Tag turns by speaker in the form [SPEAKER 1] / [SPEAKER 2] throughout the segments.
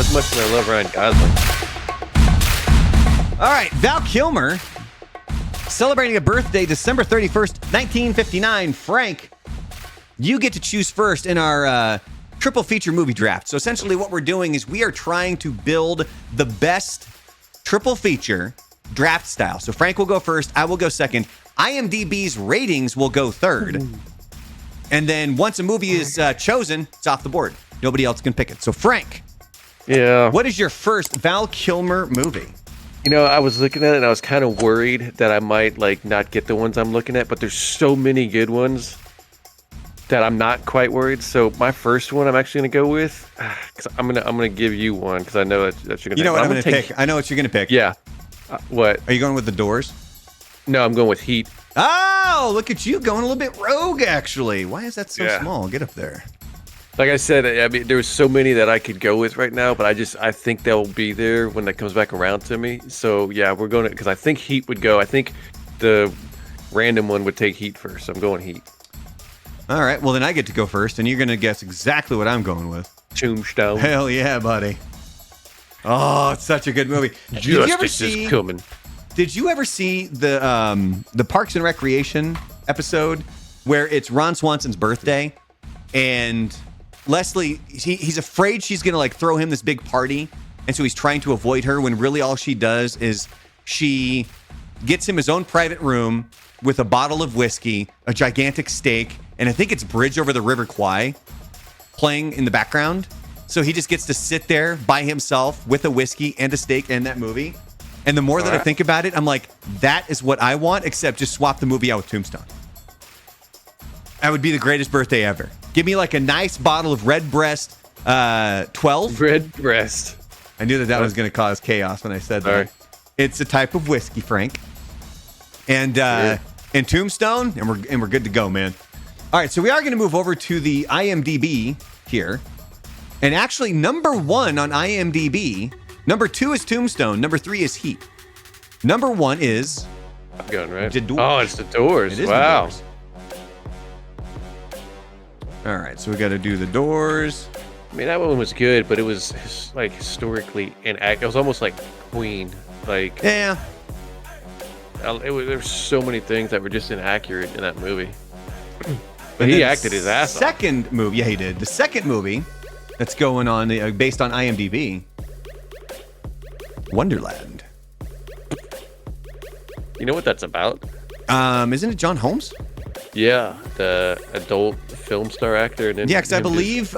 [SPEAKER 1] as much as I love Ryan Gosling.
[SPEAKER 2] All right, Val Kilmer celebrating a birthday December 31st, 1959. Frank, you get to choose first in our triple feature movie draft. So essentially what we're doing is we are trying to build the best triple feature draft style. So Frank will go first, I will go second. IMDb's ratings will go third. And then once a movie is chosen, it's off the board. Nobody else can pick it. So Frank, what is your first Val Kilmer movie?
[SPEAKER 1] You know, I was looking at it and I was kind of worried that I might not get the ones I'm looking at, but there's so many good ones that I'm not quite worried. So my first one I'm actually going to go with, because I'm gonna give you one because I know that you're going to.
[SPEAKER 2] You know what I'm going to pick? I know what you're going to pick.
[SPEAKER 1] Yeah. What?
[SPEAKER 2] Are you going with The Doors?
[SPEAKER 1] No, I'm going with Heat.
[SPEAKER 2] Oh, look at you going a little bit rogue, actually. Why is that so small? Get up there.
[SPEAKER 1] Like I said, I mean, there's so many that I could go with right now, but I think they'll be there when that comes back around to me. So yeah, we're going to, because I think Heat would go. I think the random one would take Heat first. So I'm going Heat.
[SPEAKER 2] All right. Well, then I get to go first, and you're going to guess exactly what I'm going with.
[SPEAKER 1] Tombstone.
[SPEAKER 2] Hell yeah, buddy. Oh, it's such a good movie.
[SPEAKER 1] Justice is coming.
[SPEAKER 2] Did you ever see the Parks and Recreation episode where it's Ron Swanson's birthday and Leslie, he's afraid she's going to throw him this big party, and so he's trying to avoid her when really all she does is she gets him his own private room with a bottle of whiskey, a gigantic steak, and I think it's Bridge Over the River Kwai playing in the background. So he just gets to sit there by himself with a whiskey and a steak in that movie. And the more that I think about it, I'm like, that is what I want, except just swap the movie out with Tombstone. That would be the greatest birthday ever. Give me a nice bottle of Redbreast 12.
[SPEAKER 1] Redbreast.
[SPEAKER 2] I knew that was going to cause chaos when I said that. It's a type of whiskey, Frank. And Tombstone, and we're good to go, man. All right, so we are going to move over to the IMDb here. And actually, number 1 on IMDb, number 2 is Tombstone, number 3 is Heat. Number 1 is
[SPEAKER 1] Top Gun, right?
[SPEAKER 2] The Doors.
[SPEAKER 1] Oh, it's The Doors.
[SPEAKER 2] It is
[SPEAKER 1] wow.
[SPEAKER 2] The Doors. All right, so we got to do The Doors.
[SPEAKER 1] I mean, that one was good, but it was historically inaccurate. It was almost like Queen.
[SPEAKER 2] Yeah.
[SPEAKER 1] There were so many things that were just inaccurate in that movie. But he acted his ass off.
[SPEAKER 2] Second movie, yeah, he did. The second movie that's going on, based on IMDb, Wonderland.
[SPEAKER 1] You know what that's about?
[SPEAKER 2] Isn't it John Holmes?
[SPEAKER 1] Yeah, the adult film star actor. And
[SPEAKER 2] yeah, because I believe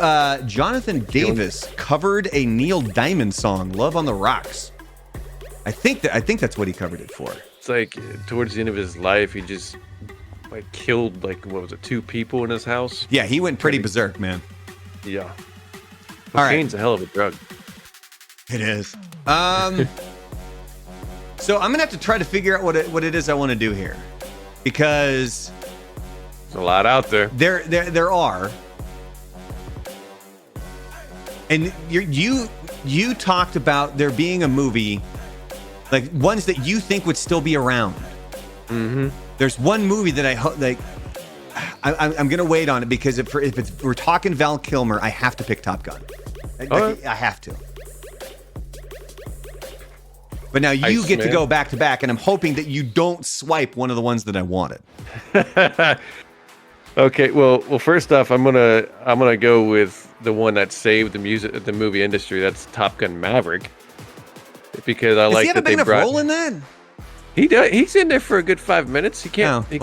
[SPEAKER 2] Jonathan Davis covered a Neil Diamond song, "Love on the Rocks." I think that's what he covered it for.
[SPEAKER 1] It's towards the end of his life, he just killed what was it, 2 people in his house.
[SPEAKER 2] Yeah, he went pretty berserk, man.
[SPEAKER 1] Yeah.
[SPEAKER 2] Cocaine's
[SPEAKER 1] a hell of a drug.
[SPEAKER 2] It is. So I'm gonna have to try to figure out what it is I want to do here, because
[SPEAKER 1] there's a lot out there.
[SPEAKER 2] There are, and you talked about there being a movie, ones that you think would still be around.
[SPEAKER 1] Mm-hmm.
[SPEAKER 2] There's one movie that I'm gonna wait on it because if we're talking Val Kilmer, I have to pick Top Gun. I have to. But now you get to go back to back, and I'm hoping that you don't swipe one of the ones that I wanted.
[SPEAKER 1] Okay, well, first off, I'm gonna go with the one that saved the movie industry. That's Top Gun Maverick, because I like that they brought. Does he have a big enough
[SPEAKER 2] role in that?
[SPEAKER 1] He does. He's in there for a good 5 minutes. He can't.
[SPEAKER 2] There you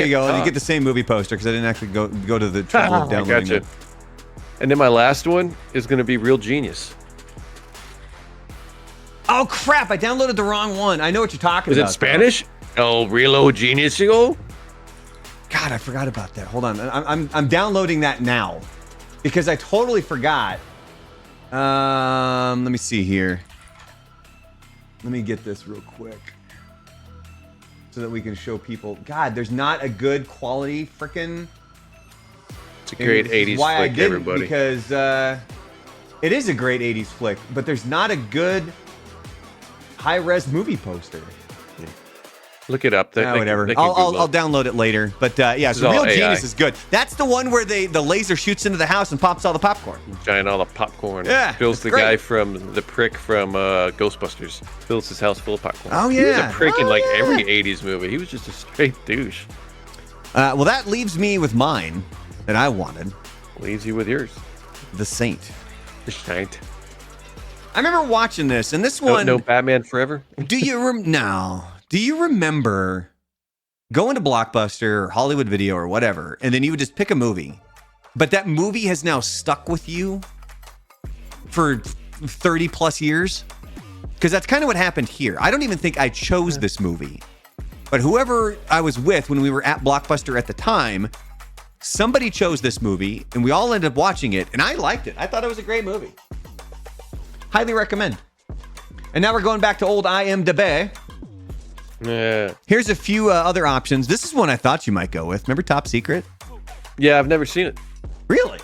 [SPEAKER 2] go. And you get the same movie poster because I didn't actually go to the trouble of downloading it.
[SPEAKER 1] And then my last one is going to be Real Genius.
[SPEAKER 2] Oh crap! I downloaded the wrong one. I know what you're talking about.
[SPEAKER 1] Is it Spanish? El Real Genius. God,
[SPEAKER 2] I forgot about that. Hold on. I'm downloading that now because I totally forgot. Let me see here. Let me get this real quick so that we can show people. God, there's not a good quality frickin'.
[SPEAKER 1] It's a great 80s
[SPEAKER 2] why
[SPEAKER 1] flick,
[SPEAKER 2] I didn't,
[SPEAKER 1] everybody.
[SPEAKER 2] Because it is a great 80s flick, but there's not a good high-res movie poster.
[SPEAKER 1] Look it up.
[SPEAKER 2] Whatever.
[SPEAKER 1] They can
[SPEAKER 2] I'll
[SPEAKER 1] Google it.
[SPEAKER 2] download it later. But yeah,
[SPEAKER 1] This is
[SPEAKER 2] so Real
[SPEAKER 1] all AI.
[SPEAKER 2] Genius is good. That's the one where the laser shoots into the house and pops all the popcorn.
[SPEAKER 1] Giant all the popcorn.
[SPEAKER 2] Yeah,
[SPEAKER 1] Bill's
[SPEAKER 2] it's
[SPEAKER 1] the
[SPEAKER 2] great.
[SPEAKER 1] guy from the prick from Ghostbusters. Fills his house full of popcorn.
[SPEAKER 2] Oh,
[SPEAKER 1] He was
[SPEAKER 2] yeah.
[SPEAKER 1] a prick in
[SPEAKER 2] Oh,
[SPEAKER 1] like
[SPEAKER 2] yeah.
[SPEAKER 1] every 80s movie. He was just a straight douche.
[SPEAKER 2] Well, that leaves me with mine that I wanted,
[SPEAKER 1] Leaves you with yours.
[SPEAKER 2] The Saint.
[SPEAKER 1] The Saint.
[SPEAKER 2] I remember watching this, and this
[SPEAKER 1] No,
[SPEAKER 2] one.
[SPEAKER 1] no Batman Forever?
[SPEAKER 2] Do you remember going to Blockbuster or Hollywood Video or whatever, and then you would just pick a movie, but that movie has now stuck with you for 30 plus years? Because that's kind of what happened here. I don't even think I chose this movie, but whoever I was with when we were at Blockbuster at the time, somebody chose this movie, and we all ended up watching it, and I liked it. I thought it was a great movie. Highly recommend. And now we're going back to old IMDb.
[SPEAKER 1] Yeah.
[SPEAKER 2] Here's a few other options. This is one I thought you might go with. Remember Top Secret?
[SPEAKER 1] Yeah, I've never seen it.
[SPEAKER 2] Really?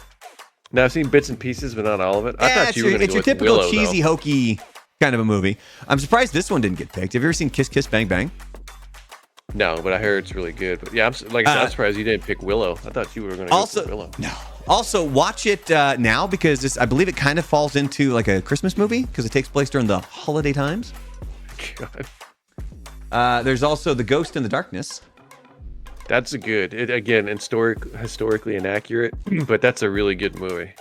[SPEAKER 1] No, I've seen bits and pieces, but not all of it. I thought you were going to
[SPEAKER 2] it's
[SPEAKER 1] go
[SPEAKER 2] your
[SPEAKER 1] with
[SPEAKER 2] typical
[SPEAKER 1] Willow,
[SPEAKER 2] cheesy,
[SPEAKER 1] though.
[SPEAKER 2] hokey kind of a movie. I'm surprised this one didn't get picked. Have you ever seen Kiss Kiss Bang Bang?
[SPEAKER 1] No, but I heard it's really good. But yeah, I'm surprised you didn't pick Willow. I thought you were going to go for Willow.
[SPEAKER 2] No. Also, watch it now because I believe it kind of falls into like a Christmas movie because it takes place during the holiday times.
[SPEAKER 1] God.
[SPEAKER 2] There's also The Ghost in the Darkness.
[SPEAKER 1] That's a good. Again, historically inaccurate, but that's a really good movie.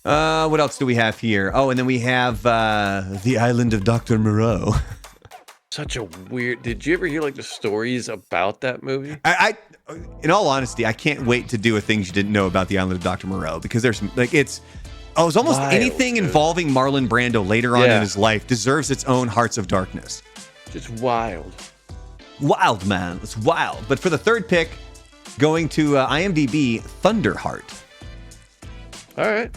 [SPEAKER 2] What else do we have here? Oh, and then we have The Island of Dr. Moreau.
[SPEAKER 1] Such a weird. Did you ever hear like the stories about that movie?
[SPEAKER 2] I in all honesty, I can't wait to do a things you didn't know about the Island of Dr. Moreau because there's like it's almost
[SPEAKER 1] Wild,
[SPEAKER 2] anything
[SPEAKER 1] dude.
[SPEAKER 2] involving Marlon Brando later on
[SPEAKER 1] Yeah.
[SPEAKER 2] in his life deserves its own Hearts of Darkness.
[SPEAKER 1] Just wild.
[SPEAKER 2] Wild, man. It's wild. But for the third pick, going to IMDb, Thunderheart.
[SPEAKER 1] All right.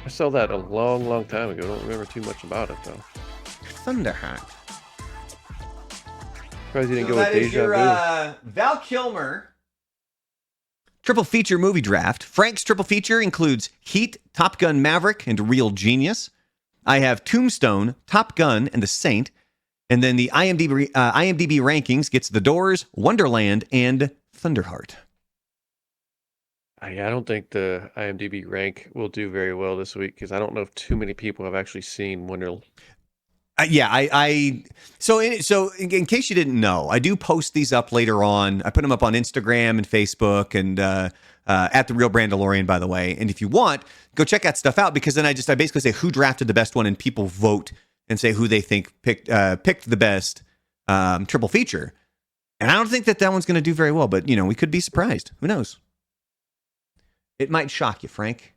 [SPEAKER 1] I saw that a long, long time ago. Don't remember too much about it though.
[SPEAKER 2] Thunderheart.
[SPEAKER 1] Surprised you didn't
[SPEAKER 2] So
[SPEAKER 1] go with
[SPEAKER 2] that is
[SPEAKER 1] Deja
[SPEAKER 2] your
[SPEAKER 1] Vu.
[SPEAKER 2] Val Kilmer triple feature movie draft. Frank's triple feature includes Heat, Top Gun Maverick, and Real Genius. I have Tombstone, Top Gun, and The Saint. And then the IMDb rankings gets The Doors, Wonderland, and Thunderheart.
[SPEAKER 1] I don't think the IMDb rank will do very well this week because I don't know if too many people have actually seen Wonderland.
[SPEAKER 2] So in case you didn't know, I do post these up later on. I put them up on Instagram and Facebook and at the Real Brandalorian, by the way. And if you want, go check that stuff out because then I basically say who drafted the best one and people vote and say who they think picked the best triple feature. And I don't think that one's going to do very well, but we could be surprised. Who knows? It might shock you, Frank.